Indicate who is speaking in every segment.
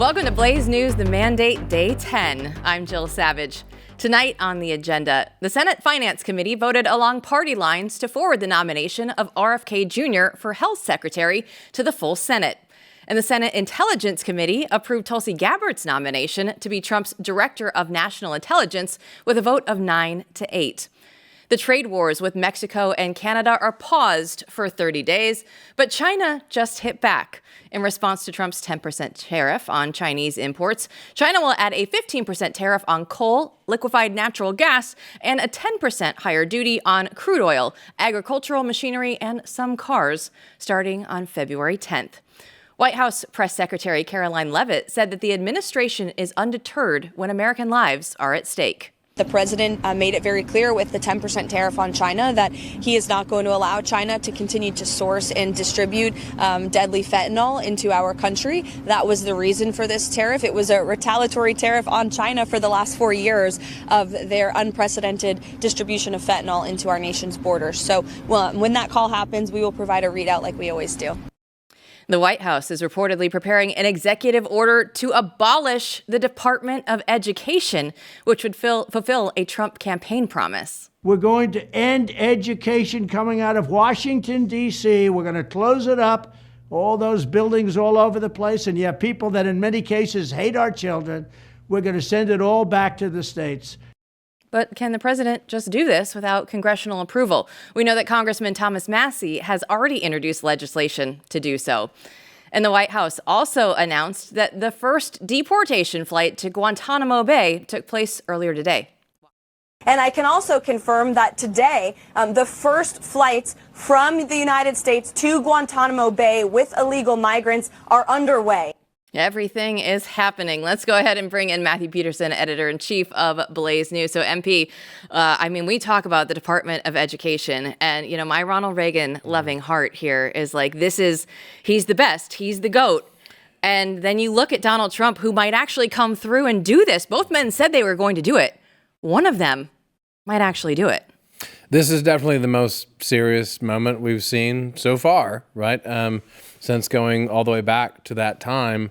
Speaker 1: Welcome to Blaze News, the mandate day 10. I'm Jill Savage. Tonight on the agenda, the Senate Finance Committee voted along party lines to forward the nomination of RFK Jr. for Health Secretary to the full Senate. And the Senate Intelligence Committee approved Tulsi Gabbard's nomination to be Trump's Director of National Intelligence with a vote of 9-8. The trade wars with Mexico and Canada are paused for 30 days, but China just hit back. In response to Trump's 10% tariff on Chinese imports, China will add a 15% tariff on coal, liquefied natural gas, and a 10% higher duty on crude oil, agricultural machinery, and some cars, starting on February 10th. White House Press Secretary Caroline Leavitt said that the administration is undeterred when American lives are at stake.
Speaker 2: The president made it very clear with the 10% tariff on China that he is not going to allow China to continue to source and distribute deadly fentanyl into our country. That was the reason for this tariff. It was a retaliatory tariff on China for the last 4 years of their unprecedented distribution of fentanyl into our nation's borders. So when that call happens, we will provide a readout like we always do.
Speaker 1: The White House is reportedly preparing an executive order to abolish the Department of Education, which would fulfill a Trump campaign promise.
Speaker 3: We're going to end education coming out of Washington, D.C. We're going to close it up, all those buildings all over the place, and you have people that in many cases hate our children. We're going to send it all back to the states.
Speaker 1: But can the president just do this without congressional approval? We know that Congressman Thomas Massie has already introduced legislation to do so. And the White House also announced that the first deportation flight to Guantanamo Bay took place earlier today.
Speaker 2: And I can also confirm that today, the first flights from the United States to Guantanamo Bay with illegal migrants are underway.
Speaker 1: Everything is happening. Let's go ahead and bring in Matthew Peterson, editor-in-chief of Blaze News. So, MP, we talk about the Department of Education, and, my Ronald Reagan loving heart here is like, he's the best, he's the GOAT. And then you look at Donald Trump, who might actually come through and do this. Both men said they were going to do it. One of them might actually do it.
Speaker 4: This is definitely the most serious moment we've seen so far, right? Since going all the way back to that time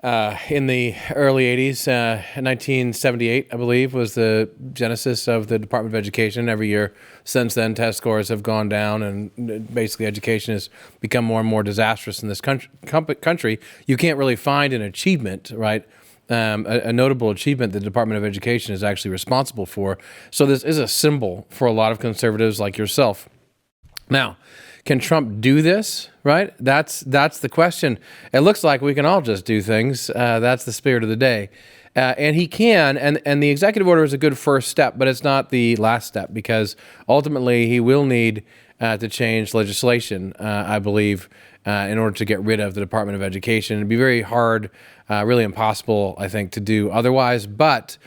Speaker 4: in the early 80s, 1978, I believe, was the genesis of the Department of Education. Every year since then, test scores have gone down, and basically education has become more and more disastrous in this country. You can't really find an achievement, right? A notable achievement the Department of Education is actually responsible for. So this is a symbol for a lot of conservatives like yourself. Now, can Trump do this, right? That's the question. It looks like we can all just do things. That's the spirit of the day. And he can, and the executive order is a good first step, but it's not the last step, because ultimately he will need to change legislation, I believe, in order to get rid of the Department of Education. It'd be very hard, really impossible, I think, to do otherwise. But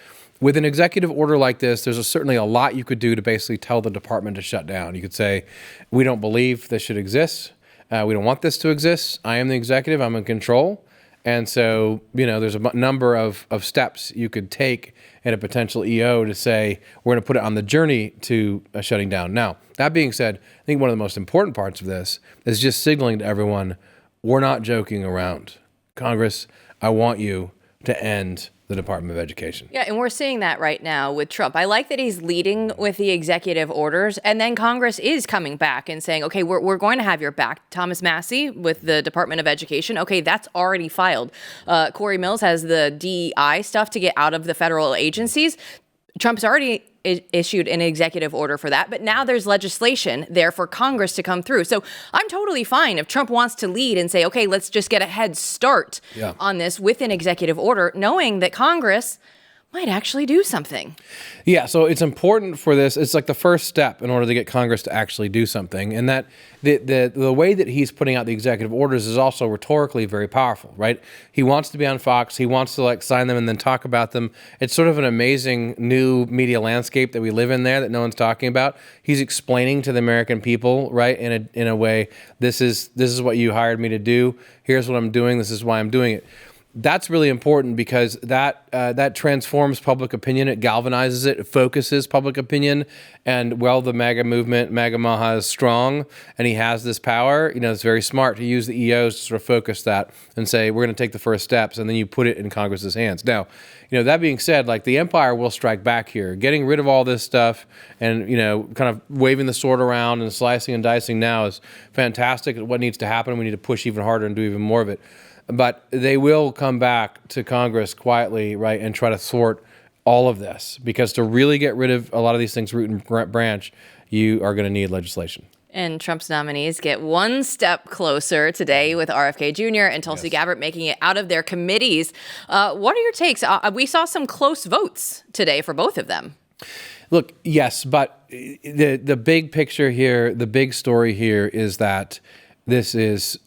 Speaker 4: with an executive order like this, there's certainly a lot you could do to basically tell the department to shut down. You could say, we don't believe this should exist. We don't want this to exist. I am the executive. I'm in control. And so, there's a number of steps you could take in a potential EO to say, we're going to put it on the journey to shutting down. Now, that being said, I think one of the most important parts of this is just signaling to everyone, we're not joking around. Congress, I want you to end the Department of Education.
Speaker 1: Yeah, and we're seeing that right now with Trump. I like that he's leading with the executive orders, and then Congress is coming back and saying, okay, we're going to have your back. Thomas Massie with the Department of Education, okay, that's already filed. Corey Mills has the DEI stuff to get out of the federal agencies. Trump's already issued an executive order for that, but now there's legislation there for Congress to come through. So I'm totally fine if Trump wants to lead and say, okay, let's just get a head start on this with an executive order, knowing that Congress might actually do something.
Speaker 4: Yeah, so it's important for this. It's like the first step in order to get Congress to actually do something. And that the way that he's putting out the executive orders is also rhetorically very powerful, right? He wants to be on Fox. He wants to sign them and then talk about them. It's sort of an amazing new media landscape that we live in there that no one's talking about. He's explaining to the American people, right, in a way, this is what you hired me to do. Here's what I'm doing. This is why I'm doing it. That's really important because that transforms public opinion. It galvanizes it. It focuses public opinion. And the MAGA movement, MAGA Maha is strong, and he has this power. It's very smart to use the EOs to sort of focus that and say, we're going to take the first steps, and then you put it in Congress's hands. Now, that being said, the empire will strike back here. Getting rid of all this stuff and, kind of waving the sword around and slicing and dicing now is fantastic. What needs to happen, we need to push even harder and do even more of it. But they will come back to Congress quietly, right, and try to thwart all of this. Because to really get rid of a lot of these things, root and branch, you are going to need legislation.
Speaker 1: And Trump's nominees get one step closer today with RFK Jr. and Tulsi Gabbard making it out of their committees. What are your takes? We saw some close votes today for both of them.
Speaker 4: Look, yes, but the big picture here, the big story here is that this is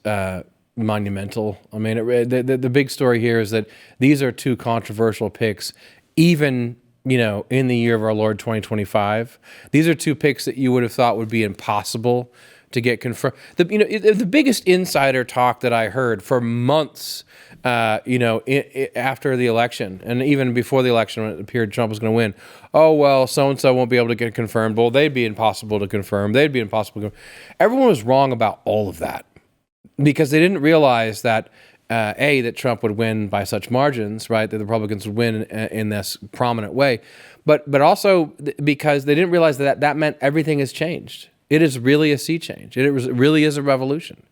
Speaker 4: monumental. I mean, the big story here is that these are two controversial picks, even, in the year of our Lord 2025. These are two picks that you would have thought would be impossible to get confirmed. The biggest insider talk that I heard for months, after the election and even before the election when it appeared Trump was going to win. Oh, well, so-and-so won't be able to get confirmed. Well, they'd be impossible to confirm. They'd be impossible to confirm. Everyone was wrong about all of that. Because they didn't realize that, that Trump would win by such margins, right? That the Republicans would win in this prominent way. But also because they didn't realize that meant everything has changed. It is really a sea change. It really is a revolution.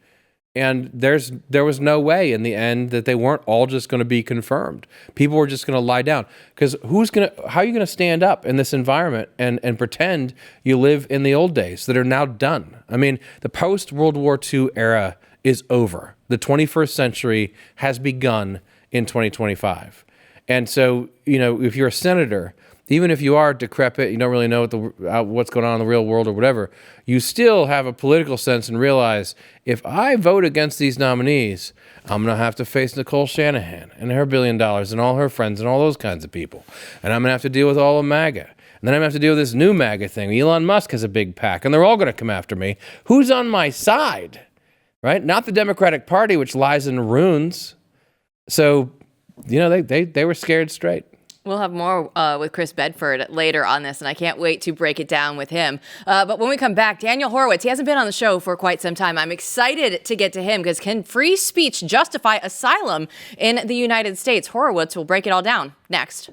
Speaker 4: And there was no way in the end that they weren't all just going to be confirmed. People were just going to lie down. Because how are you going to stand up in this environment and pretend you live in the old days that are now done? I mean, the post-World War II era is over. The 21st century has begun in 2025. And so, if you're a senator, even if you are decrepit, you don't really know what's going on in the real world or whatever, you still have a political sense and realize, if I vote against these nominees, I'm going to have to face Nicole Shanahan and her $1 billion and all her friends and all those kinds of people. And I'm going to have to deal with all of MAGA. And then I'm going to have to deal with this new MAGA thing. Elon Musk has a big pack, and they're all going to come after me. Who's on my side? Right? Not the Democratic Party, which lies in ruins. So, they were scared straight.
Speaker 1: We'll have more with Chris Bedford later on this, and I can't wait to break it down with him. But when we come back, Daniel Horowitz, he hasn't been on the show for quite some time. I'm excited to get to him because can free speech justify asylum in the United States? Horowitz will break it all down next.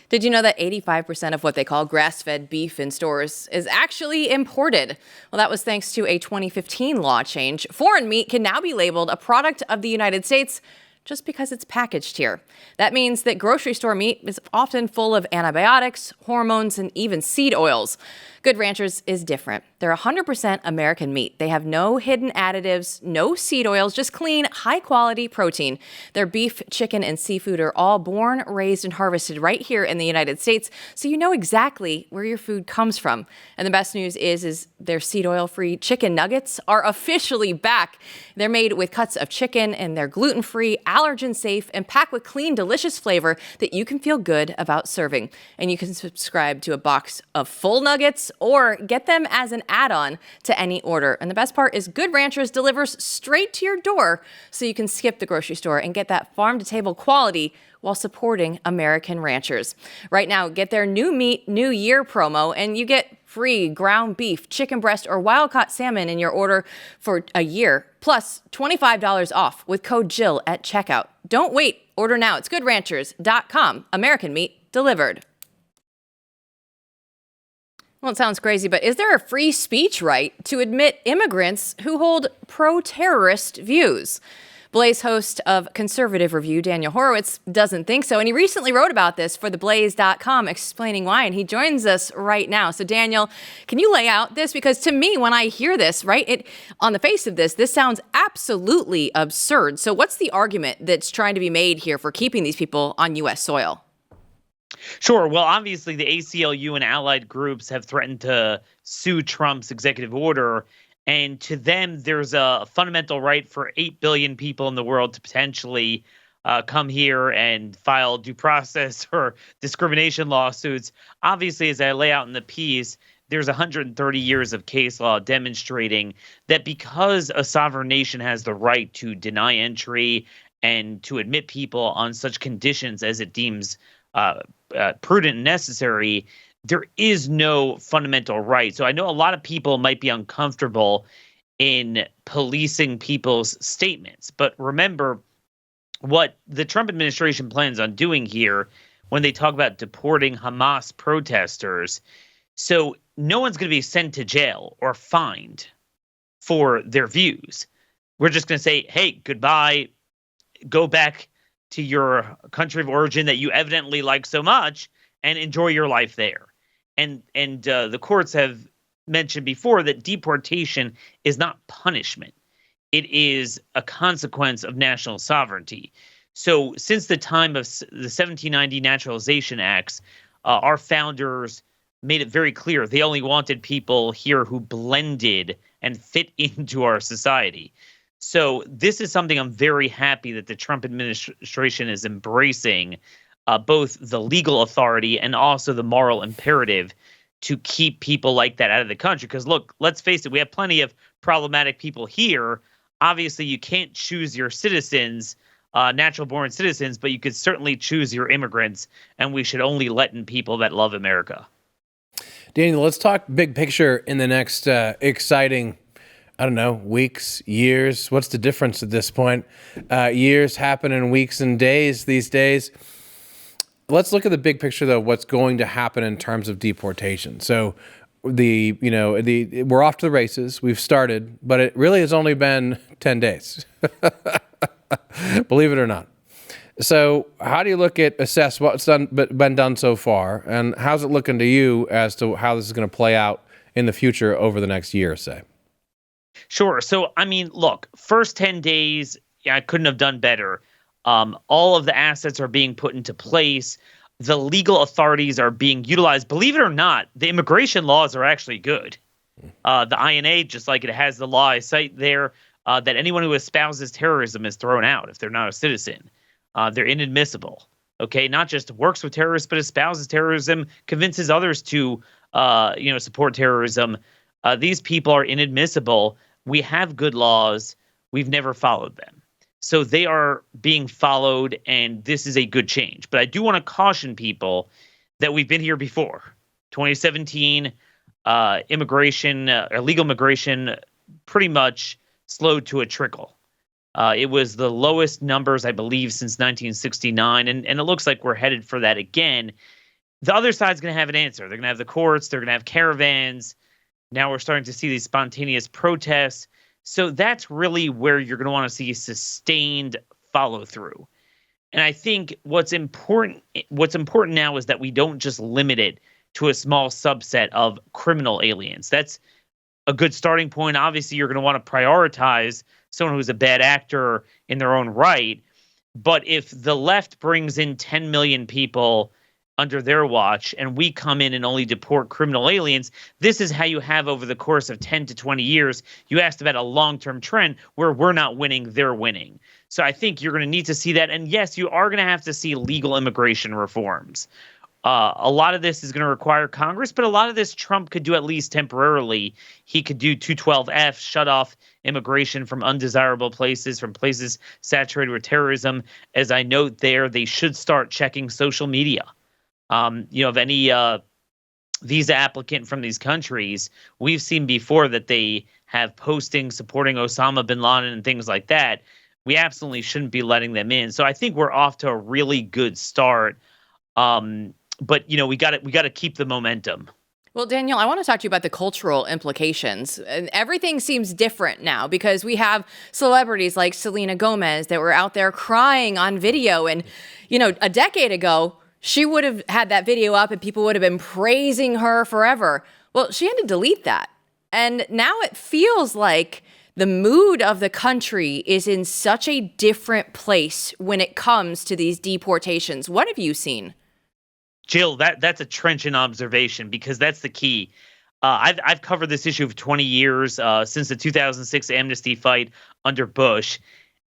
Speaker 1: Did you know that 85% of what they call grass-fed beef in stores is actually imported? Well, that was thanks to a 2015 law change. Foreign meat can now be labeled a product of the United States just because it's packaged here. That means that grocery store meat is often full of antibiotics, hormones, and even seed oils. Good Ranchers is different. They're 100% American meat. They have no hidden additives, no seed oils, just clean, high-quality protein. Their beef, chicken, and seafood are all born, raised, and harvested right here in the United States, so you know exactly where your food comes from. And the best news is their seed oil-free chicken nuggets are officially back. They're made with cuts of chicken, and they're gluten-free, allergen-safe, and packed with clean, delicious flavor that you can feel good about serving. And you can subscribe to a box of full nuggets or get them as an add-on to any order. And the best part is Good Ranchers delivers straight to your door, so you can skip the grocery store and get that farm-to-table quality while supporting American ranchers. Right now, get their New Meat New Year promo, and you get free ground beef, chicken breast, or wild-caught salmon in your order for a year, plus $25 off with code Jill at checkout. Don't wait. Order now. It's goodranchers.com. American meat delivered. Well, it sounds crazy, but is there a free speech right to admit immigrants who hold pro-terrorist views? Blaze host of Conservative Review, Daniel Horowitz, doesn't think so. And he recently wrote about this for theblaze.com, explaining why. And he joins us right now. So, Daniel, can you lay out this? Because to me, when I hear this, right, on the face of this sounds absolutely absurd. So what's the argument that's trying to be made here for keeping these people on U.S. soil?
Speaker 5: Sure. Well, obviously, the ACLU and allied groups have threatened to sue Trump's executive order. And to them, there's a fundamental right for 8 billion people in the world to potentially come here and file due process or discrimination lawsuits. Obviously, as I lay out in the piece, there's 130 years of case law demonstrating that because a sovereign nation has the right to deny entry and to admit people on such conditions as it deems prudent and necessary, there is no fundamental right. So I know a lot of people might be uncomfortable in policing people's statements, but remember what the Trump administration plans on doing here when they talk about deporting Hamas protesters. So no one's going to be sent to jail or fined for their views. We're just going to say, hey, goodbye, go back to your country of origin that you evidently like so much and enjoy your life there. And the courts have mentioned before that deportation is not punishment. It is a consequence of national sovereignty. So since the time of the 1790 Naturalization Acts, our founders made it very clear they only wanted people here who blended and fit into our society. So this is something I'm very happy that the Trump administration is embracing, both the legal authority and also the moral imperative to keep people like that out of the country. Because look, let's face it, we have plenty of problematic people here. Obviously, you can't choose your citizens, natural-born citizens, but you could certainly choose your immigrants, and we should only let in people that love America.
Speaker 4: Daniel, let's talk big picture in the next exciting, weeks, years. What's the difference at this point? Years happen in weeks and days these days. Let's look at the big picture, though, what's going to happen in terms of deportation. So we're off to the races. We've started, but it really has only been 10 days, believe it or not. So how do you assess what's been done so far, and how's it looking to you as to how this is going to play out in the future over the next year, say?
Speaker 5: Sure. So, look, first 10 days, I couldn't have done better. All of the assets are being put into place. The legal authorities are being utilized. Believe it or not, the immigration laws are actually good. The INA, just like it has the law I cite there, that anyone who espouses terrorism is thrown out if they're not a citizen. They're inadmissible. Okay, not just works with terrorists, but espouses terrorism, convinces others to, support terrorism. These people are inadmissible. We have good laws. We've never followed them. So they are being followed, and this is a good change. But I do want to caution people that we've been here before. 2017, illegal immigration pretty much slowed to a trickle. It was the lowest numbers, I believe, since 1969, and it looks like we're headed for that again. The other side's going to have an answer. They're going to have the courts. They're going to have caravans. Now we're starting to see these spontaneous protests. So that's really where you're going to want to see sustained follow through. And I think what's important now is that we don't just limit it to a small subset of criminal aliens. That's a good starting point. Obviously, you're going to want to prioritize someone who's a bad actor in their own right. But if the left brings in 10 million people under their watch and we come in and only deport criminal aliens, this is how you have over the course of 10 to 20 years. You asked about a long-term trend where we're not winning, they're winning. So I think you're going to need to see that. And yes, you are going to have to see legal immigration reforms. A lot of this is going to require Congress, but a lot of this Trump could do at least temporarily. He could do 212F, shut off immigration from undesirable places, from places saturated with terrorism. As I note there, they should start checking social media. Of any visa applicant from these countries, we've seen before that they have postings supporting Osama bin Laden and things like that. We absolutely shouldn't be letting them in. So I think we're off to a really good start. But we got to keep the momentum.
Speaker 1: Well, Daniel, I want to talk to you about the cultural implications. And everything seems different now because we have celebrities like Selena Gomez that were out there crying on video. And, a decade ago, she would have had that video up and people would have been praising her forever. Well, she had to delete that. And now it feels like the mood of the country is in such a different place when it comes to these deportations. What have you seen?
Speaker 5: Jill, that's a trenchant observation because that's the key. I've covered this issue for 20 years, since the 2006 amnesty fight under Bush.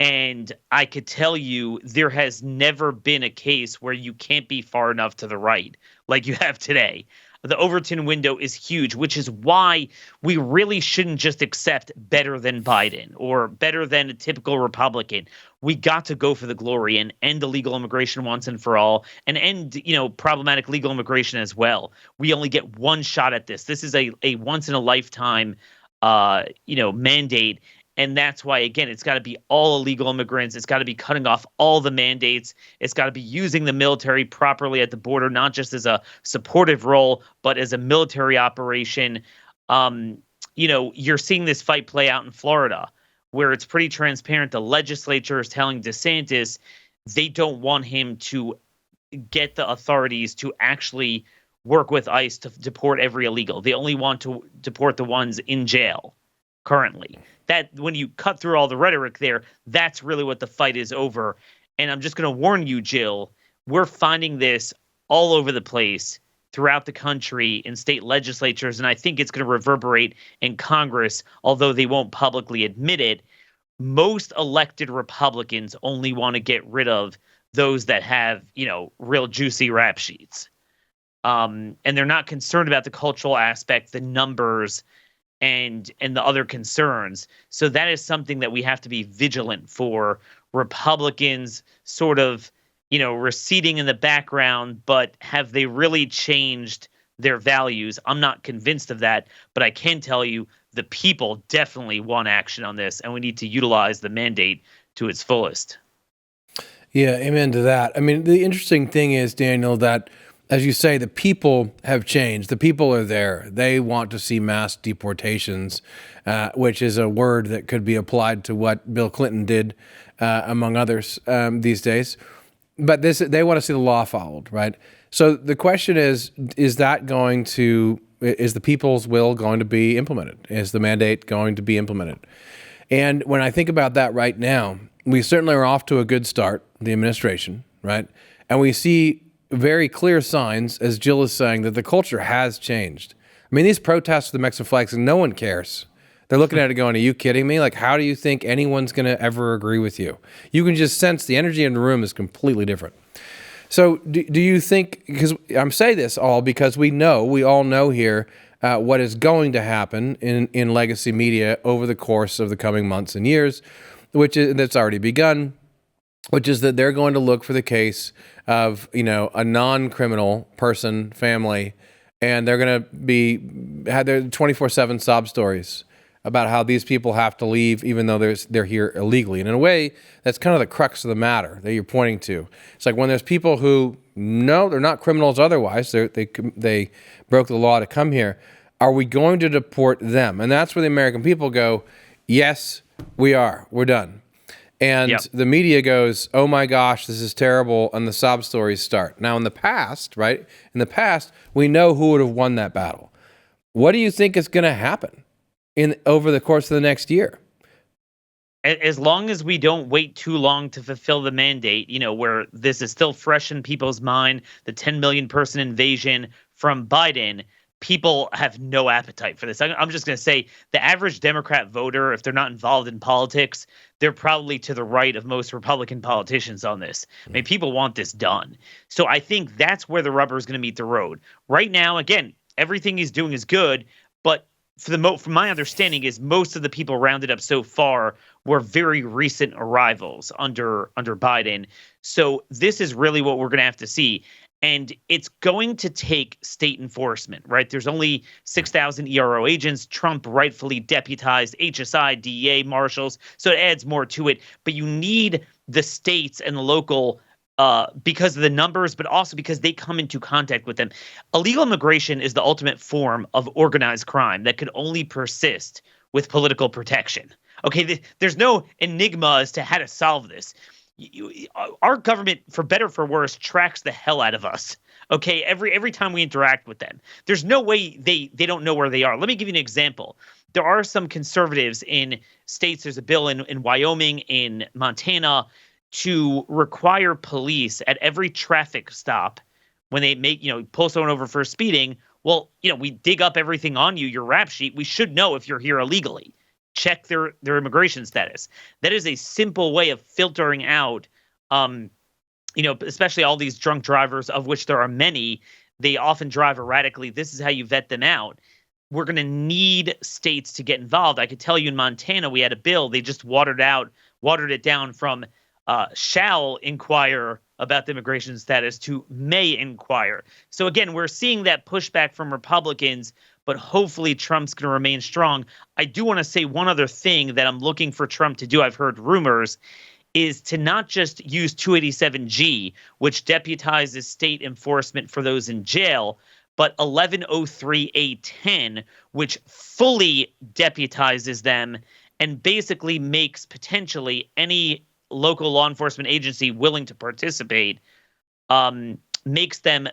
Speaker 5: And I could tell you there has never been a case where you can't be far enough to the right like you have today. The Overton window is huge, which is why we really shouldn't just accept better than Biden or better than a typical Republican. We got to go for the glory and end illegal immigration once and for all, and end, problematic legal immigration as well. We only get one shot at this. This is a once in a lifetime, mandate. And that's why, again, it's got to be all illegal immigrants. It's got to be cutting off all the mandates. It's got to be using the military properly at the border, not just as a supportive role, but as a military operation. You're seeing this fight play out in Florida, where it's pretty transparent. The legislature is telling DeSantis they don't want him to get the authorities to actually work with ICE to deport every illegal. They only want to deport the ones in jail currently. That when you cut through all the rhetoric there, that's really what the fight is over. And I'm just going to warn you, Jill, we're finding this all over the place throughout the country in state legislatures. And I think it's going to reverberate in Congress, although they won't publicly admit it. Most elected Republicans only want to get rid of those that have, real juicy rap sheets. And they're not concerned about the cultural aspect, the numbers, and the other concerns. So that is something that we have to be vigilant for. Republicans sort of, receding in the background, but have they really changed their values? I'm not convinced of that, but I can tell you the people definitely want action on this, and we need to utilize the mandate to its fullest.
Speaker 4: Yeah, amen to that. I mean, the interesting thing is, Daniel, that as you say, the people have changed. The people are there. They want to see mass deportations, which is a word that could be applied to what Bill Clinton did, among others, these days. But they want to see the law followed, right? So the question is the people's will going to be implemented? Is the mandate going to be implemented? And when I think about that right now, we certainly are off to a good start, the administration, right? And we see very clear signs, as Jill is saying, that the culture has changed. I mean, these protests with the Mexican flags, and no one cares. They're looking at it going, are you kidding me? Like, how do you think anyone's going to ever agree with you? You can just sense the energy in the room is completely different. So do you think, because I'm saying this all because we all know here what is going to happen in legacy media over the course of the coming months and years, that's already begun, which is that they're going to look for the case of, a non-criminal person, family, and they're going to have their 24/7 sob stories about how these people have to leave even though they're here illegally. And in a way, that's kind of the crux of the matter that you're pointing to. It's like when there's people who, no, they're not criminals otherwise, they broke the law to come here, are we going to deport them? And that's where the American people go, yes, we are. We're done. And the media goes, oh my gosh, this is terrible, and the sob stories start. Now in the past, right, we know who would have won that battle. What do you think is going to happen over the course of the next year?
Speaker 5: As long as we don't wait too long to fulfill the mandate, where this is still fresh in people's mind, the 10 million person invasion from Biden, people have no appetite for this. I'm just going to say the average Democrat voter, if they're not involved in politics, they're probably to the right of most Republican politicians on this. I mean, people want this done. So I think that's where the rubber is going to meet the road. Right now, again, everything he's doing is good, but from my understanding is most of the people rounded up so far were very recent arrivals under Biden. So this is really what we're going to have to see. And it's going to take state enforcement, right? There's only 6,000 ERO agents. Trump rightfully deputized HSI, DEA, marshals. So it adds more to it. But you need the states and the local because of the numbers, but also because they come into contact with them. Illegal immigration is the ultimate form of organized crime that could only persist with political protection. Okay, there's no enigma as to how to solve this. Our government, for better or for worse, tracks the hell out of us. Okay, every time we interact with them, there's no way they don't know where they are. Let me give you an example. There are some conservatives in states. There's a bill in Wyoming, in Montana, to require police at every traffic stop when they pull someone over for speeding. Well, we dig up everything on you, your rap sheet. We should know if you're here illegally. check their immigration status. That is a simple way of filtering out, especially all these drunk drivers, of which there are many. They often drive erratically. This is how you vet them out. We're going to need states to get involved. I could tell you in Montana, we had a bill. They just watered it down from shall inquire about the immigration status to may inquire. So again, we're seeing that pushback from Republicans, but hopefully Trump's going to remain strong. I do want to say one other thing that I'm looking for Trump to do. I've heard rumors is to not just use 287G, which deputizes state enforcement for those in jail, but 1103A10, which fully deputizes them and basically makes potentially any local law enforcement agency willing to participate, makes them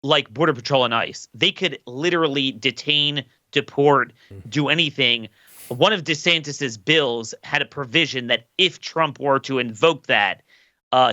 Speaker 5: like Border Patrol and ICE. They could literally detain, deport, do anything. One of DeSantis's bills had a provision that if Trump were to invoke that,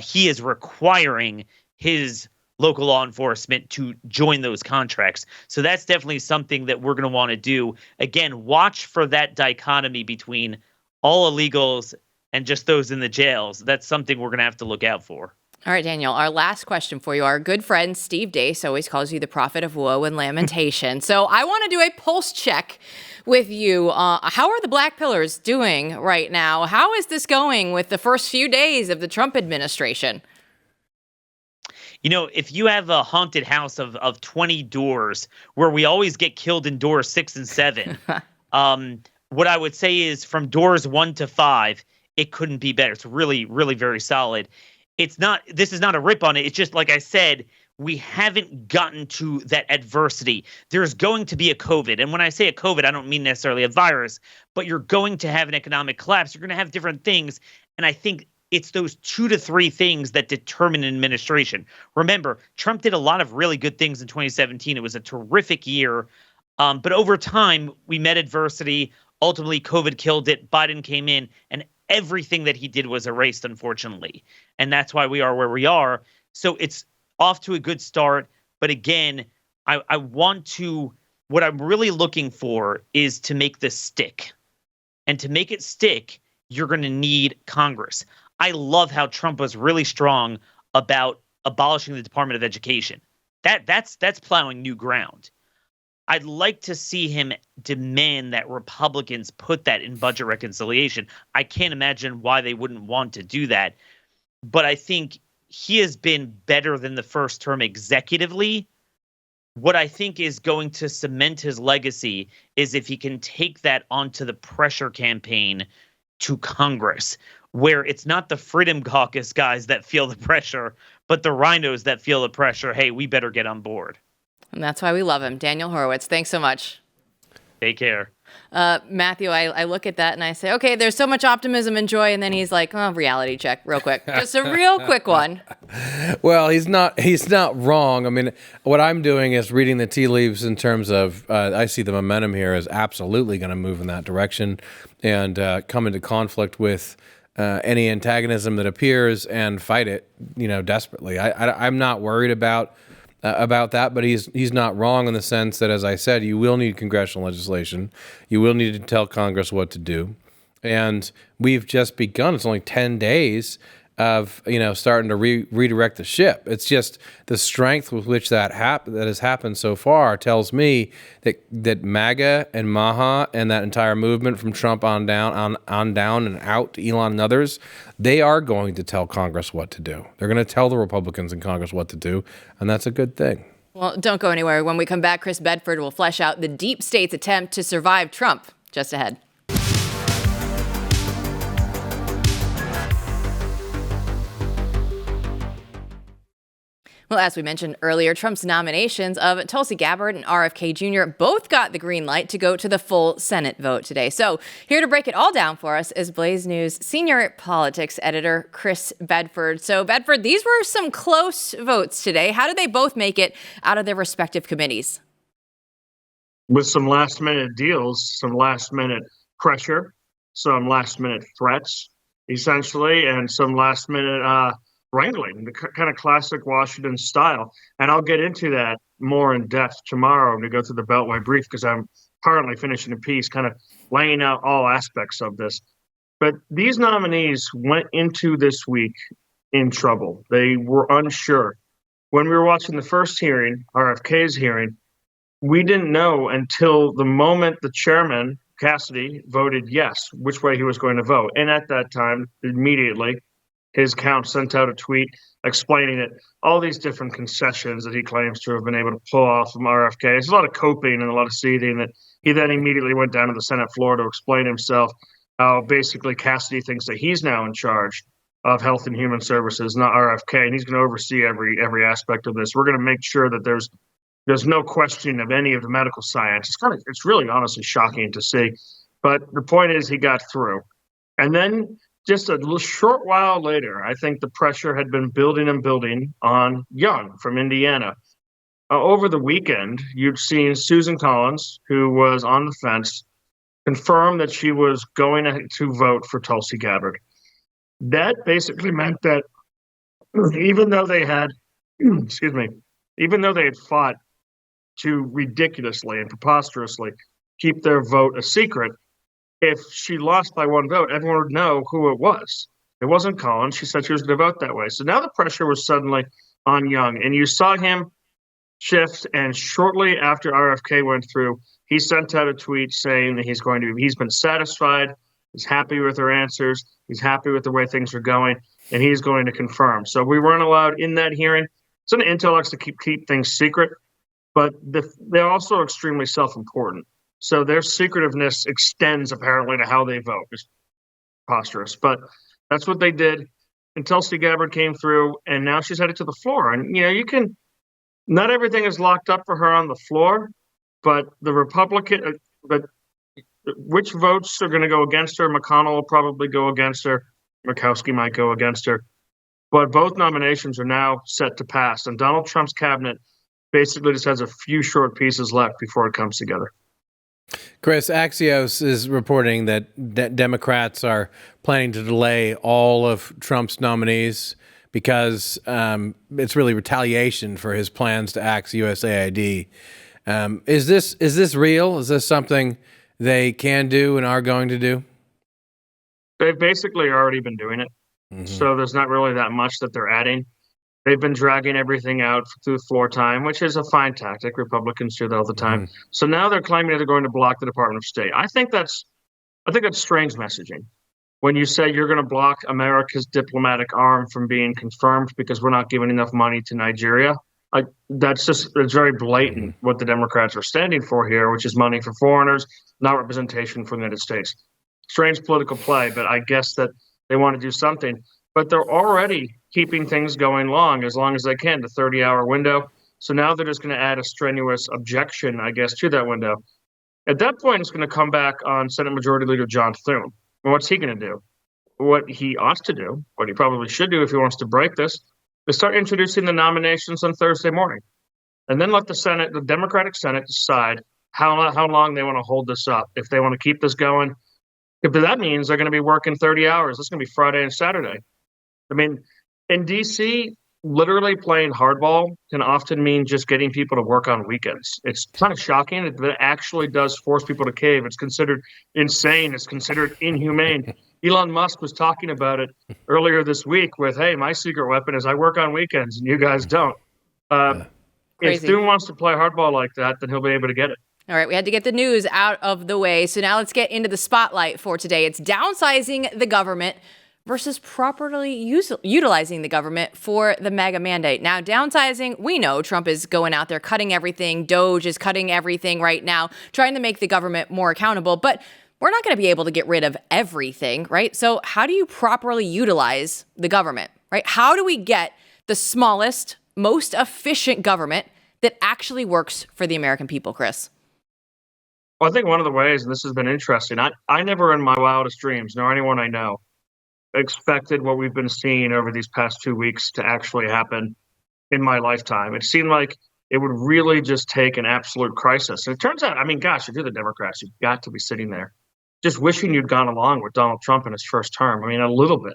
Speaker 5: he is requiring his local law enforcement to join those contracts. So that's definitely something that we're going to want to do. Again, watch for that dichotomy between all illegals and just those in the jails. That's something we're going to have to look out for.
Speaker 1: All right, Daniel, our last question for you. Our good friend Steve Deace always calls you the prophet of woe and lamentation. So I want to do a pulse check with you. How are the Black Pillars doing right now? How is this going with the first few days of the Trump administration?
Speaker 5: If you have a haunted house of 20 doors where we always get killed in doors 6 and 7, what I would say is from doors 1 to 5, it couldn't be better. It's really, really very solid. This is not a rip on it. It's just, like I said, we haven't gotten to that adversity. There's going to be a COVID. And when I say a COVID, I don't mean necessarily a virus, but you're going to have an economic collapse. You're going to have different things. And I think it's those 2 to 3 things that determine an administration. Remember, Trump did a lot of really good things in 2017. It was a terrific year. But over time, we met adversity. Ultimately, COVID killed it. Biden came in, and everything that he did was erased, unfortunately. And that's why we are where we are. So it's off to a good start. But again, what I'm really looking for is to make this stick. And to make it stick, you're going to need Congress. I love how Trump was really strong about abolishing the Department of Education. That's plowing new ground. I'd like to see him demand that Republicans put that in budget reconciliation. I can't imagine why they wouldn't want to do that. But I think he has been better than the first term executively. What I think is going to cement his legacy is if he can take that onto the pressure campaign to Congress, where it's not the Freedom Caucus guys that feel the pressure, but the rhinos that feel the pressure. Hey, we better get on board.
Speaker 1: And that's why we love him. Daniel Horowitz, thanks so much.
Speaker 5: Take care.
Speaker 1: Matthew, I look at that and I say, okay, there's so much optimism and joy. And then he's like, oh, reality check real quick. Just a real quick one.
Speaker 4: Well, he's not wrong. I mean, what I'm doing is reading the tea leaves in terms of, I see the momentum here is absolutely going to move in that direction and come into conflict with any antagonism that appears and fight it, desperately. I'm not worried about that, but he's not wrong in the sense that, as I said, you will need congressional legislation. You will need to tell Congress what to do. And we've just begun. It's only 10 days of, starting to redirect the ship. It's just the strength with which that has happened so far tells me that MAGA and MAHA and that entire movement from Trump on down and out to Elon and others, they are going to tell Congress what to do. They're going to tell the Republicans in Congress what to do, and that's a good thing.
Speaker 1: Well, don't go anywhere. When we come back, Chris Bedford will flesh out the deep state's attempt to survive Trump. Just ahead. Well, as we mentioned earlier, Trump's nominations of Tulsi Gabbard and RFK Jr. both got the green light to go to the full Senate vote today. So here to break it all down for us is Blaze News senior politics editor Chris Bedford. So Bedford, these were some close votes today. How did they both make it out of their respective committees?
Speaker 6: With some last minute deals, some last minute pressure, some last minute threats, essentially, and some last minute wrangling, the kind of classic Washington style. And I'll get into that more in depth tomorrow to go through the Beltway brief, because I'm currently finishing a piece, kind of laying out all aspects of this. But these nominees went into this week in trouble. They were unsure. When we were watching the first hearing, RFK's hearing, we didn't know until the moment the chairman, Cassidy, voted yes, which way he was going to vote. And at that time, immediately, his account sent out a tweet explaining it, all these different concessions that he claims to have been able to pull off from RFK. There's a lot of coping and a lot of seething that he then immediately went down to the Senate floor to explain himself how basically Cassidy thinks that he's now in charge of Health and Human Services, not RFK, and he's going to oversee every aspect of this. We're going to make sure that there's no question of any of the medical science. It's really honestly shocking to see. But the point is he got through. And then just a little short while later, I think the pressure had been building and building on Young from Indiana. Over the weekend, you'd seen Susan Collins, who was on the fence, confirm that she was going to vote for Tulsi Gabbard. That basically meant that even though they had, even though they had fought to ridiculously and preposterously keep their vote a secret, if she lost by one vote, everyone would know who it was. It wasn't Collins. She said she was going to vote that way. So now the pressure was suddenly on Young, and you saw him shift. And shortly after RFK went through, he sent out a tweet saying that he's been satisfied. He's happy with her answers. He's happy with the way things are going, and he's going to confirm. So we weren't allowed in that hearing. Some Intel likes to keep things secret, but they're also extremely self-important. So their secretiveness extends apparently to how they vote. It's preposterous, but that's what they did. And Tulsi Gabbard came through, and now she's headed to the floor. And not everything is locked up for her on the floor, but which votes are going to go against her? McConnell will probably go against her. Murkowski might go against her. But both nominations are now set to pass. And Donald Trump's cabinet basically just has a few short pieces left before it comes together.
Speaker 4: Chris, Axios is reporting that Democrats are planning to delay all of Trump's nominees because it's really retaliation for his plans to axe USAID. Is this real? Is this something they can do and are going to do?
Speaker 6: They've basically already been doing it. Mm-hmm. So there's not really that much that they're adding. They've been dragging everything out through floor time, which is a fine tactic. Republicans do that all the time. Mm-hmm. So now they're claiming that they're going to block the Department of State. I think that's strange messaging. When you say you're going to block America's diplomatic arm from being confirmed because we're not giving enough money to Nigeria, it's very blatant what the Democrats are standing for here, which is money for foreigners, not representation for the United States. Strange political play, but I guess that they want to do something. But they're already keeping things going as long as they can, the 30-hour window. So now they're just going to add a strenuous objection, I guess, to that window. At that point, it's going to come back on Senate Majority Leader John Thune. And what's he going to do? What he ought to do, what he probably should do if he wants to break this, is start introducing the nominations on Thursday morning. And then let the Democratic Senate decide how long they want to hold this up, if they want to keep this going. If that means they're going to be working 30 hours, it's going to be Friday and Saturday. I mean, in D.C., literally playing hardball can often mean just getting people to work on weekends. It's kind of shocking that it actually does force people to cave. It's considered insane. It's considered inhumane. Elon Musk was talking about it earlier this week with, hey, my secret weapon is I work on weekends and you guys don't. If Thune wants to play hardball like that, then he'll be able to get it.
Speaker 1: All right, we had to get the news out of the way. So now let's get into the spotlight for today. It's downsizing the government versus properly utilizing the government for the MAGA mandate. Now, downsizing, we know Trump is going out there cutting everything. Doge is cutting everything right now, trying to make the government more accountable. But we're not going to be able to get rid of everything, right? So how do you properly utilize the government, right? How do we get the smallest, most efficient government that actually works for the American people, Chris?
Speaker 6: Well, I think one of the ways, and this has been interesting, I never in my wildest dreams, nor anyone I know, expected what we've been seeing over these past 2 weeks to actually happen in my lifetime. It seemed like it would really just take an absolute crisis. And it turns out, I mean, gosh, if you're the Democrats, you've got to be sitting there just wishing you'd gone along with Donald Trump in his first term. I mean, a little bit.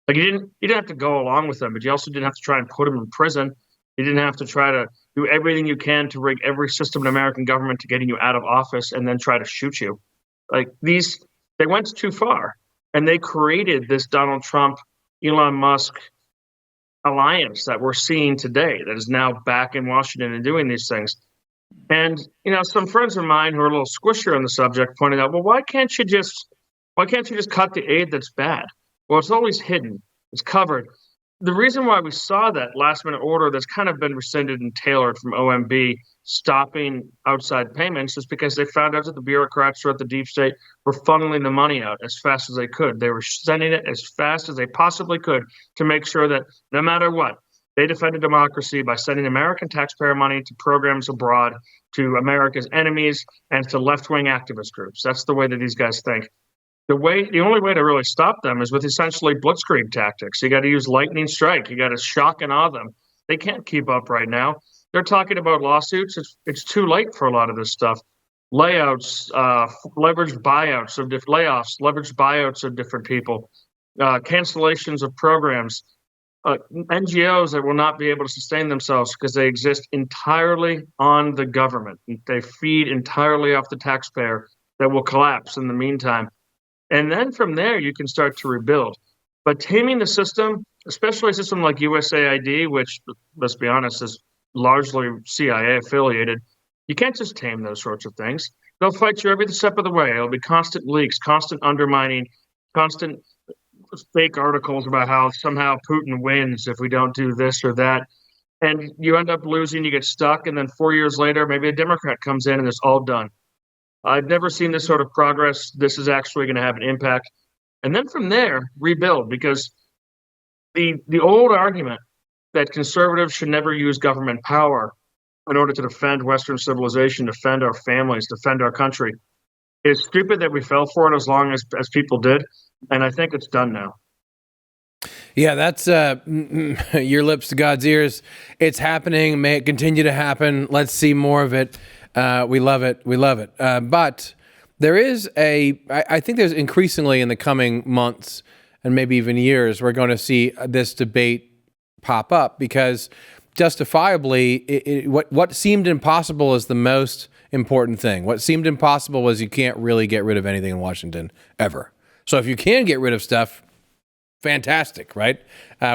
Speaker 6: Like you didn't have to go along with him, but you also didn't have to try and put him in prison. You didn't have to try to do everything you can to rig every system in American government to getting you out of office and then try to shoot you. Like they went too far, and they created this Donald Trump, Elon Musk alliance that we're seeing today that is now back in Washington and doing these things. And, some friends of mine who are a little squishier on the subject pointed out, well, why can't you just cut the aid that's bad? Well, it's always hidden. It's covered. The reason why we saw that last minute order that's kind of been rescinded and tailored from OMB stopping outside payments is because they found out that the bureaucrats throughout the deep state were funneling the money out as fast as they could. They were sending it as fast as they possibly could to make sure that no matter what, they defended democracy by sending American taxpayer money to programs abroad, to America's enemies, and to left-wing activist groups. That's the way that these guys think. The only way to really stop them is with essentially blitzkrieg tactics. You got to use lightning strike. You got to shock and awe them. They can't keep up right now. They're talking about lawsuits. It's too late for a lot of this stuff. Layouts, leveraged buyouts of layoffs, leveraged buyouts of different people, cancellations of programs, NGOs that will not be able to sustain themselves because they exist entirely on the government. They feed entirely off the taxpayer that will collapse in the meantime. And then from there, you can start to rebuild. But taming the system, especially a system like USAID, which, let's be honest, is largely CIA affiliated, you can't just tame those sorts of things. They'll fight you every step of the way. It'll be constant leaks, constant undermining, constant fake articles about how somehow Putin wins if we don't do this or that. And you end up losing, you get stuck, and then 4 years later, maybe a Democrat comes in and it's all done. I've never seen this sort of progress. This is actually going to have an impact. And then from there, rebuild, because the old argument that conservatives should never use government power in order to defend Western civilization, defend our families, defend our country, is stupid that we fell for it as long as people did. And I think it's done now.
Speaker 4: Yeah, that's your lips to God's ears. It's happening. May it continue to happen. Let's see more of it. We love it. We love it. But there is I think there's increasingly in the coming months and maybe even years, we're going to see this debate pop up because justifiably, what seemed impossible is the most important thing. What seemed impossible was you can't really get rid of anything in Washington ever. So if you can get rid of stuff, fantastic, right?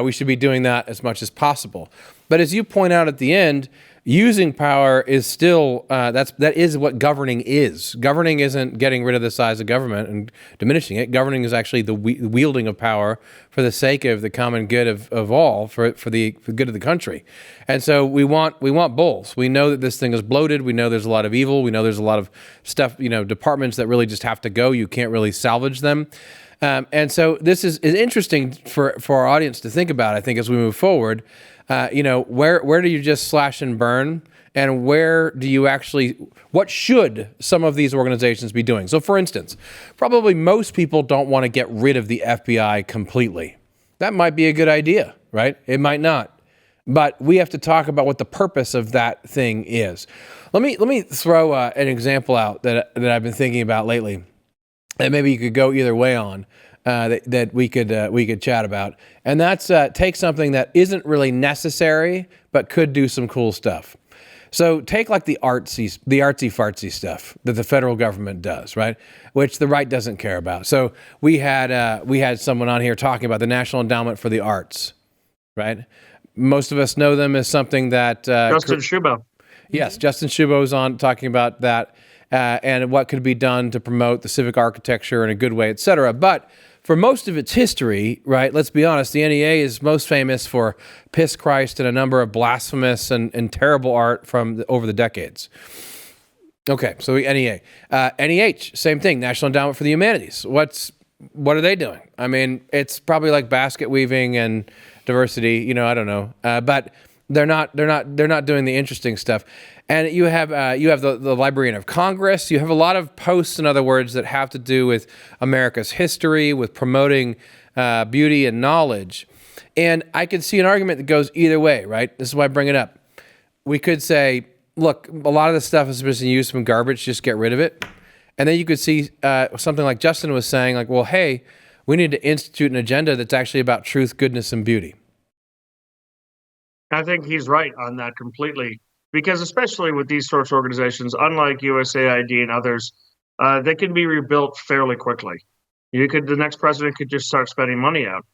Speaker 4: We should be doing that as much as possible. But as you point out at the end, using power is still, that is what governing is. Governing isn't getting rid of the size of government and diminishing it. Governing is actually the wielding of power for the sake of the common good of all, for the good of the country. And so we want both. We know that this thing is bloated. We know there's a lot of evil. We know there's a lot of stuff, departments that really just have to go. You can't really salvage them. And so this is interesting for our audience to think about, I think, as we move forward. Where do you just slash and burn, and where do you what should some of these organizations be doing? So, for instance, probably most people don't want to get rid of the FBI completely. That might be a good idea, right? It might not. But we have to talk about what the purpose of that thing is. Let me throw an example out that I've been thinking about lately, that maybe you could go either way on. That we could chat about, and that's take something that isn't really necessary but could do some cool stuff. So take like the artsy fartsy stuff that the federal government does, right? Which the right doesn't care about. So we had someone on here talking about the National Endowment for the Arts, right? Most of us know them as something that
Speaker 6: Justin Shubo.
Speaker 4: Yes, Justin Shubo's on talking about that and what could be done to promote the civic architecture in a good way, et cetera. But for most of its history, right, let's be honest, the NEA is most famous for Piss Christ and a number of blasphemous and terrible art from over the decades. Okay, so NEA. NEH, same thing, National Endowment for the Humanities. What are they doing? I mean, it's probably like basket weaving and diversity, I don't know. But they're not doing the interesting stuff. And you have the Librarian of Congress. You have a lot of posts, in other words, that have to do with America's history, with promoting beauty and knowledge. And I could see an argument that goes either way, right? This is why I bring it up. We could say, look, a lot of this stuff is supposed to use some garbage, just get rid of it. And then you could see something like Justin was saying, like, well, hey, we need to institute an agenda that's actually about truth, goodness, and beauty.
Speaker 6: I think he's right on that completely. because especially with these sorts of organizations, unlike USAID and others, they can be rebuilt fairly quickly. The next president could just start spending money out.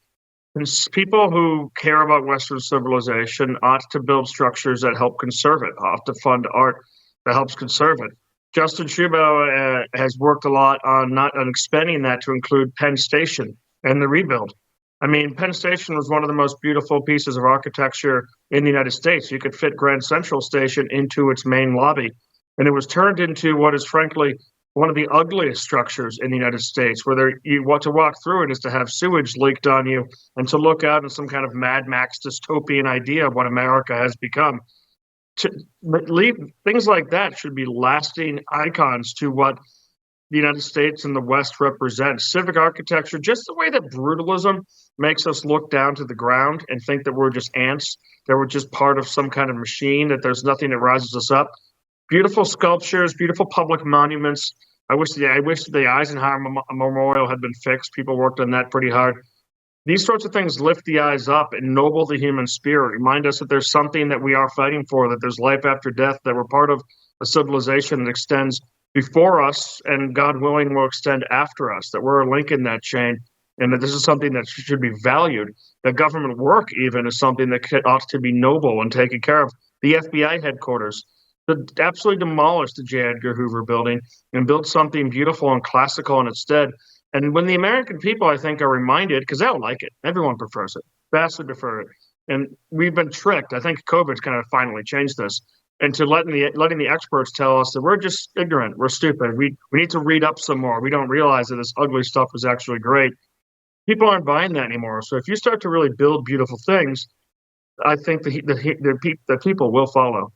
Speaker 6: And people who care about Western civilization ought to build structures that help conserve it, ought to fund art that helps conserve it. Justin Trudeau has worked a lot on expanding that to include Penn Station and the rebuild. I mean, Penn Station was one of the most beautiful pieces of architecture in the United States. You could fit Grand Central Station into its main lobby, and it was turned into what is frankly one of the ugliest structures in the United States, where you want to walk through it is to have sewage leaked on you and to look out in some kind of Mad Max dystopian idea of what America has become. Things like that should be lasting icons to what the United States and the West represent. Civic architecture, just the way that brutalism makes us look down to the ground and think that we're just ants, that we're just part of some kind of machine, that there's nothing that rises us up. Beautiful sculptures, beautiful public monuments. I wish the Eisenhower Memorial had been fixed. People worked on that pretty hard. These sorts of things lift the eyes up, ennoble the human spirit, remind us that there's something that we are fighting for, that there's life after death, that we're part of a civilization that extends before us and, God willing, will extend after us, that we're a link in that chain, and that this is something that should be valued. That government work even is something that ought to be noble and taken care of. The FBI headquarters, absolutely demolish the J. Edgar Hoover building and build something beautiful and classical in its stead. And when the American people, I think, are reminded, because they don't like it, everyone prefers it, vastly prefer it. And we've been tricked. I think COVID's kind of finally changed this. And to letting the experts tell us that we're just ignorant, we're stupid, we need to read up some more. We don't realize that this ugly stuff is actually great. People aren't buying that anymore. So if you start to really build beautiful things, I think the people will follow.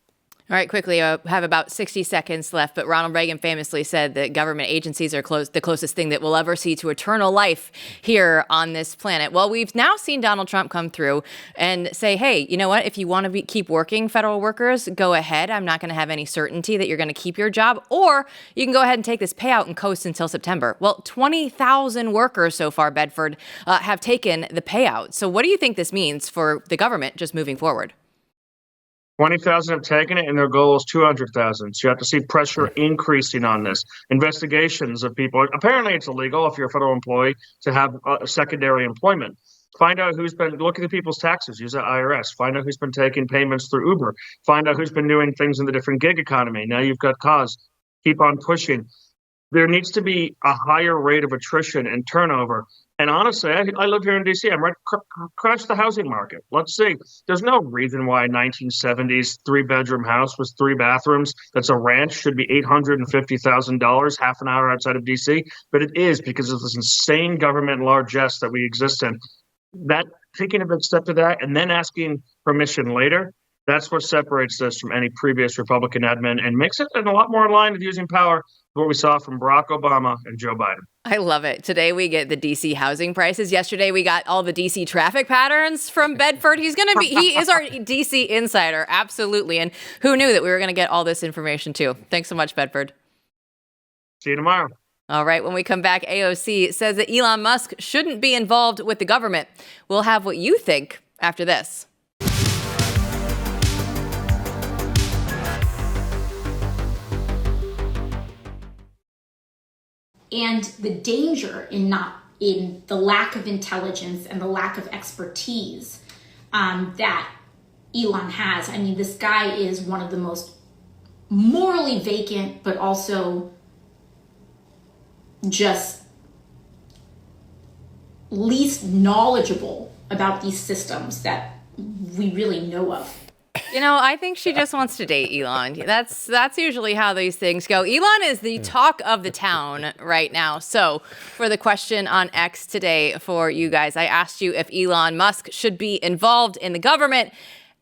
Speaker 1: All right, quickly, I have about 60 seconds left, but Ronald Reagan famously said that government agencies are the closest thing that we'll ever see to eternal life here on this planet. Well, we've now seen Donald Trump come through and say, hey, you know what? If you want to keep working, federal workers, go ahead. I'm not going to have any certainty that you're going to keep your job, or you can go ahead and take this payout and coast until September. Well, 20,000 workers so far, Bedford, have taken the payout. So what do you think this means for the government just moving forward?
Speaker 6: 20,000 have taken it, and their goal is 200,000. So you have to see pressure increasing on this. Investigations of people. Apparently, it's illegal if you're a federal employee to have secondary employment. Find out look at the people's taxes. Use the IRS. Find out who's been taking payments through Uber. Find out who's been doing things in the different gig economy. Now you've got cause. Keep on pushing. There needs to be a higher rate of attrition and turnover. And honestly, I live here in D.C. I'm right, crash the housing market. Let's see. There's no reason why a 1970s 3-bedroom house with 3 bathrooms that's a ranch should be $850,000 half an hour outside of D.C. But it is because of this insane government largesse that we exist in. That taking a big step to that and then asking permission later, that's what separates this from any previous Republican admin and makes it a lot more in line with using power, what we saw from Barack Obama and Joe Biden.
Speaker 1: I love it. Today we get the DC housing prices. Yesterday we got all the DC traffic patterns from Bedford. He is our DC insider. Absolutely. And who knew that we were going to get all this information too? Thanks so much, Bedford.
Speaker 6: See you tomorrow.
Speaker 1: All right. When we come back, AOC says that Elon Musk shouldn't be involved with the government. We'll have what you think after this.
Speaker 7: And the danger in the lack of intelligence and the lack of expertise that Elon has. I mean, this guy is one of the most morally vacant, but also just least knowledgeable about these systems that we really know of.
Speaker 1: You know, I think she just wants to date Elon. That's usually how these things go. Elon is the talk of the town right now. So for the question on X today for you guys, I asked you if Elon Musk should be involved in the government.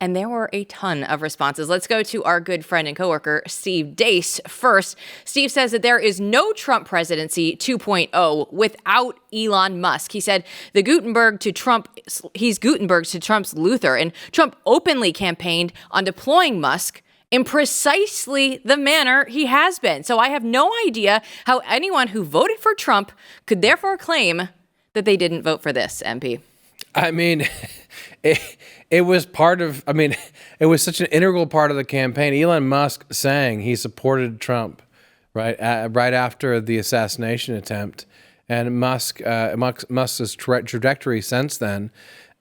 Speaker 1: And there were a ton of responses. Let's go to our good friend and coworker, Steve Deace, first. Steve says that there is no Trump presidency 2.0 without Elon Musk. He said he's Gutenberg to Trump's Luther. And Trump openly campaigned on deploying Musk in precisely the manner he has been. So I have no idea how anyone who voted for Trump could therefore claim that they didn't vote for this, MP.
Speaker 4: I mean, it was part of, I mean, it was such an integral part of the campaign. Elon Musk saying he supported Trump, right, right after the assassination attempt. And Musk's trajectory since then,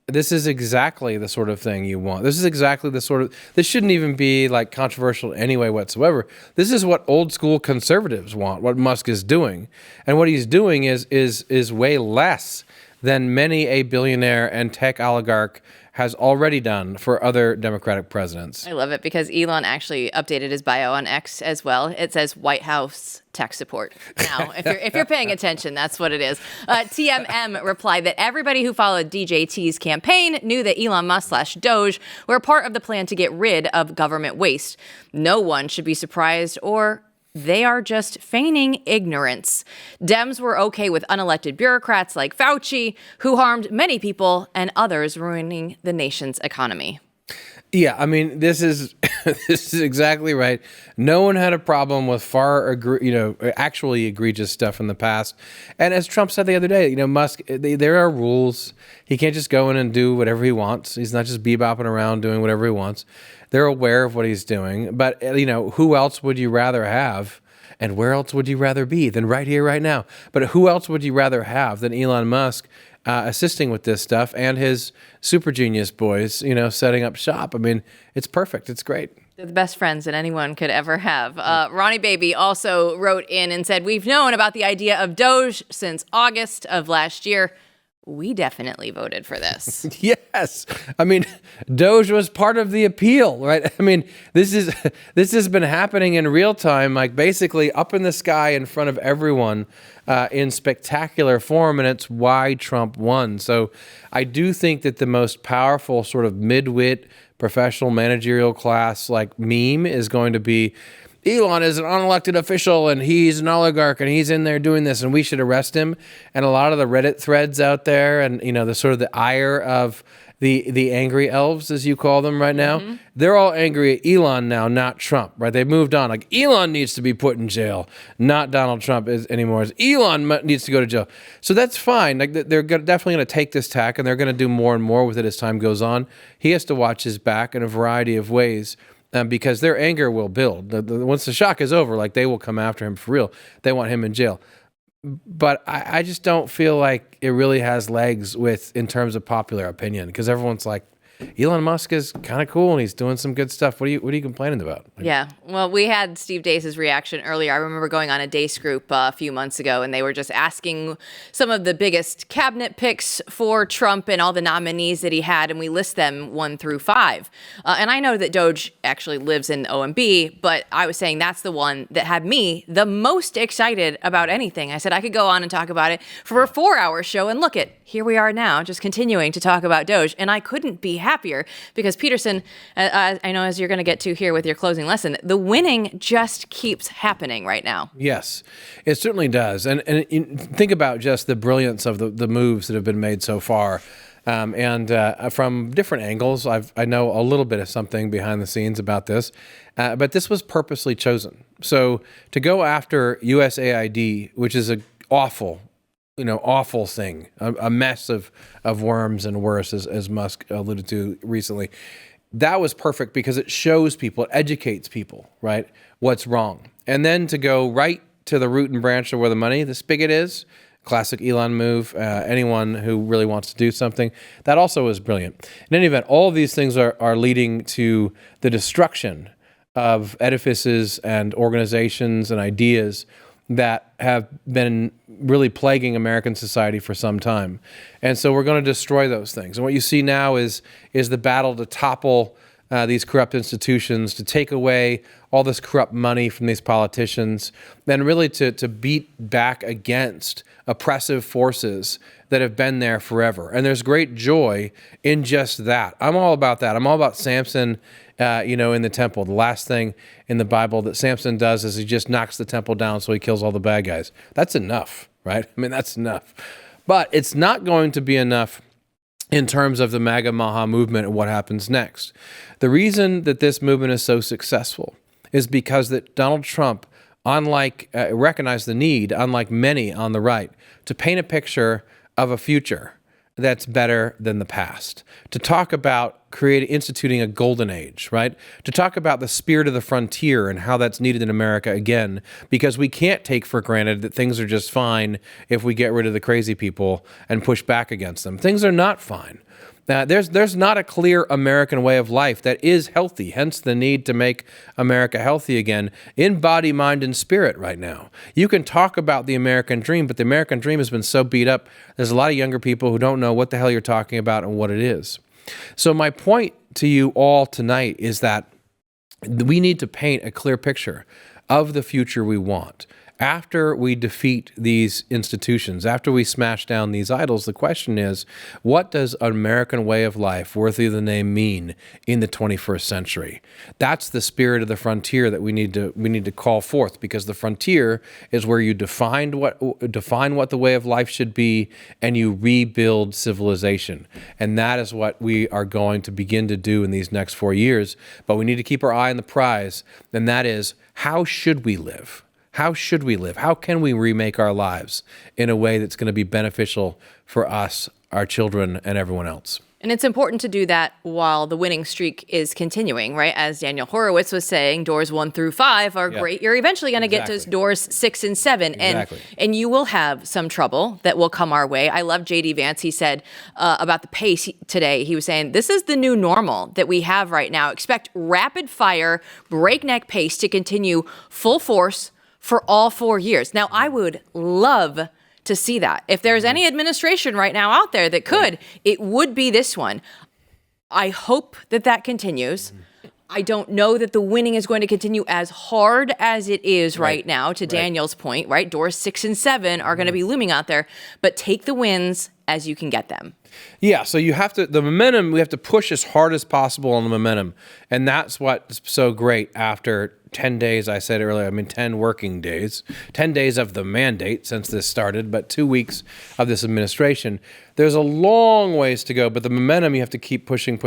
Speaker 4: this is exactly the sort of thing you want. This is exactly the sort of, this shouldn't even be like controversial anyway whatsoever. This is what old school conservatives want, what Musk is doing. And what he's doing is way less than many a billionaire and tech oligarch has already done for other Democratic presidents.
Speaker 1: I love it because Elon actually updated his bio on X as well. It says White House tech support. Now, if you're paying attention, that's what it is. TMM replied that everybody who followed DJT's campaign knew that Elon Musk / Doge were part of the plan to get rid of government waste. No one should be surprised or they are just feigning ignorance. Dems were okay with unelected bureaucrats like Fauci, who harmed many people, and others ruining the nation's economy.
Speaker 4: Yeah, I mean, this is this is exactly right. No one had a problem with actually egregious stuff in the past. And as Trump said the other day, Musk, there are rules. He can't just go in and do whatever he wants. He's not just bebopping around doing whatever he wants. They're aware of what he's doing. But, who else would you rather have? And where else would you rather be than right here, right now? But who else would you rather have than Elon Musk assisting with this stuff and his super genius boys, setting up shop? I mean, it's perfect. It's great.
Speaker 1: They're the best friends that anyone could ever have. Ronnie Baby also wrote in and said, we've known about the idea of Doge since August of last year. We definitely voted for this.
Speaker 4: Yes. I mean, Doge was part of the appeal, right? I mean, this has been happening in real time, like basically up in the sky in front of everyone in spectacular form, and it's why Trump won. So I do think that the most powerful sort of mid-wit professional managerial class like meme is going to be Elon is an unelected official and he's an oligarch and he's in there doing this and we should arrest him. And a lot of the Reddit threads out there and, the sort of the ire of the angry elves, as you call them right now, they're all angry at Elon now, not Trump, right? They moved on. Like, Elon needs to be put in jail, not Donald Trump anymore. Elon needs to go to jail. So that's fine. Like, they're definitely going to take this tack and they're going to do more and more with it as time goes on. He has to watch his back in a variety of ways. Because their anger will build. Once the shock is over, like, they will come after him for real. They want him in jail. But I just don't feel like it really has legs in terms of popular opinion, because everyone's like, Elon Musk is kind of cool and he's doing some good stuff. What are you complaining about?
Speaker 1: Yeah. Well, we had Steve Deace's reaction earlier. I remember going on a Deace group a few months ago, and they were just asking some of the biggest cabinet picks for Trump and all the nominees that he had, and we list them 1 through 5. And I know that Doge actually lives in OMB, but I was saying that's the one that had me the most excited about anything. I said I could go on and talk about it for a 4-hour show, and look here we are now, just continuing to talk about Doge, and I couldn't be happier because Peterson, I know as you're going to get to here with your closing lesson, the winning just keeps happening right now.
Speaker 4: Yes, it certainly does. And think about just the brilliance of the moves that have been made so far. And from different angles, I know a little bit of something behind the scenes about this, but this was purposely chosen. So to go after USAID, which is an awful thing, a mess of worms and worse, as Musk alluded to recently. That was perfect because it shows people, it educates people, right, what's wrong. And then to go right to the root and branch of where the spigot is, classic Elon move, anyone who really wants to do something, that also is brilliant. In any event, all of these things are leading to the destruction of edifices and organizations and ideas that have been really plaguing American society for some time. And so we're going to destroy those things. And what you see now is the battle to topple these corrupt institutions, to take away all this corrupt money from these politicians, and really to beat back against oppressive forces that have been there forever. And there's great joy in just that. I'm all about that. I'm all about Samson, in the temple. The last thing in the Bible that Samson does is he just knocks the temple down so he kills all the bad guys. That's enough, right? I mean, that's enough. But it's not going to be enough in terms of the MAGA Maha movement and what happens next. The reason that this movement is so successful is because that Donald Trump, recognized the need, unlike many on the right, to paint a picture of a future that's better than the past, to talk about instituting a golden age, right? To talk about the spirit of the frontier and how that's needed in America again, because we can't take for granted that things are just fine if we get rid of the crazy people and push back against them. Things are not fine. There's not a clear American way of life that is healthy, hence the need to make America healthy again in body, mind, and spirit right now. You can talk about the American dream, but the American dream has been so beat up, there's a lot of younger people who don't know what the hell you're talking about and what it is. So my point to you all tonight is that we need to paint a clear picture of the future we want. After we defeat these institutions, after we smash down these idols, the question is, what does an American way of life worthy of the name mean in the 21st century? That's the spirit of the frontier that we need to call forth, because the frontier is where you define what the way of life should be, and you rebuild civilization. And that is what we are going to begin to do in these next 4 years. But we need to keep our eye on the prize, and that is, how should we live? How should we live? How can we remake our lives in a way that's going to be beneficial for us, our children, and everyone else?
Speaker 1: And it's important to do that while the winning streak is continuing, right? As Daniel Horowitz was saying, doors 1 through 5 are great. You're eventually going to get to doors 6 and 7. And you will have some trouble that will come our way. I love J.D. Vance. He said about the pace today, he was saying, this is the new normal that we have right now. Expect rapid fire, breakneck pace to continue full force for all 4 years. Now, I would love to see that. If there's any administration right now out there that could, it would be this one. I hope that continues. I don't know that the winning is going to continue as hard as it is right now, to Daniel's point, right? Doors 6 and 7 are going to be looming out there, but take the wins as you can get them.
Speaker 4: Yeah, so you have to, the momentum, we have to push as hard as possible on the momentum. And that's what's so great after 10 days, I said earlier, 10 working days, 10 days of the mandate since this started, but 2 weeks of this administration. There's a long ways to go, but the momentum, you have to keep pushing.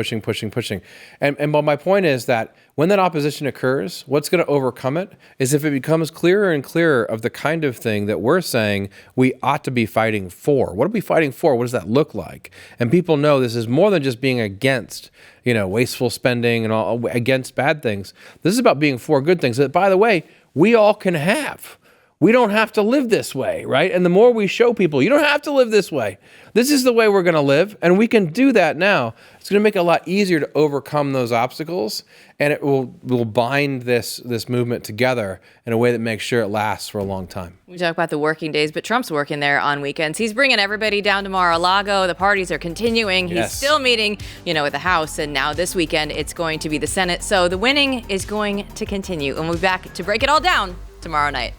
Speaker 4: And my point is that when that opposition occurs, what's going to overcome it is if it becomes clearer and clearer of the kind of thing that we're saying we ought to be fighting for. What are we fighting for? What does that look like? And people know this is more than just being against, wasteful spending and all, against bad things. This is about being for good things that, by the way, we all can have. We don't have to live this way, right? And the more we show people, you don't have to live this way. This is the way we're going to live, and we can do that now. It's going to make it a lot easier to overcome those obstacles, and it will bind this movement together in a way that makes sure it lasts for a long time.
Speaker 1: We talk about the working days, but Trump's working there on weekends. He's bringing everybody down to Mar-a-Lago. The parties are continuing. He's still meeting, with the House, and now this weekend it's going to be the Senate. So the winning is going to continue, and we'll be back to break it all down tomorrow night.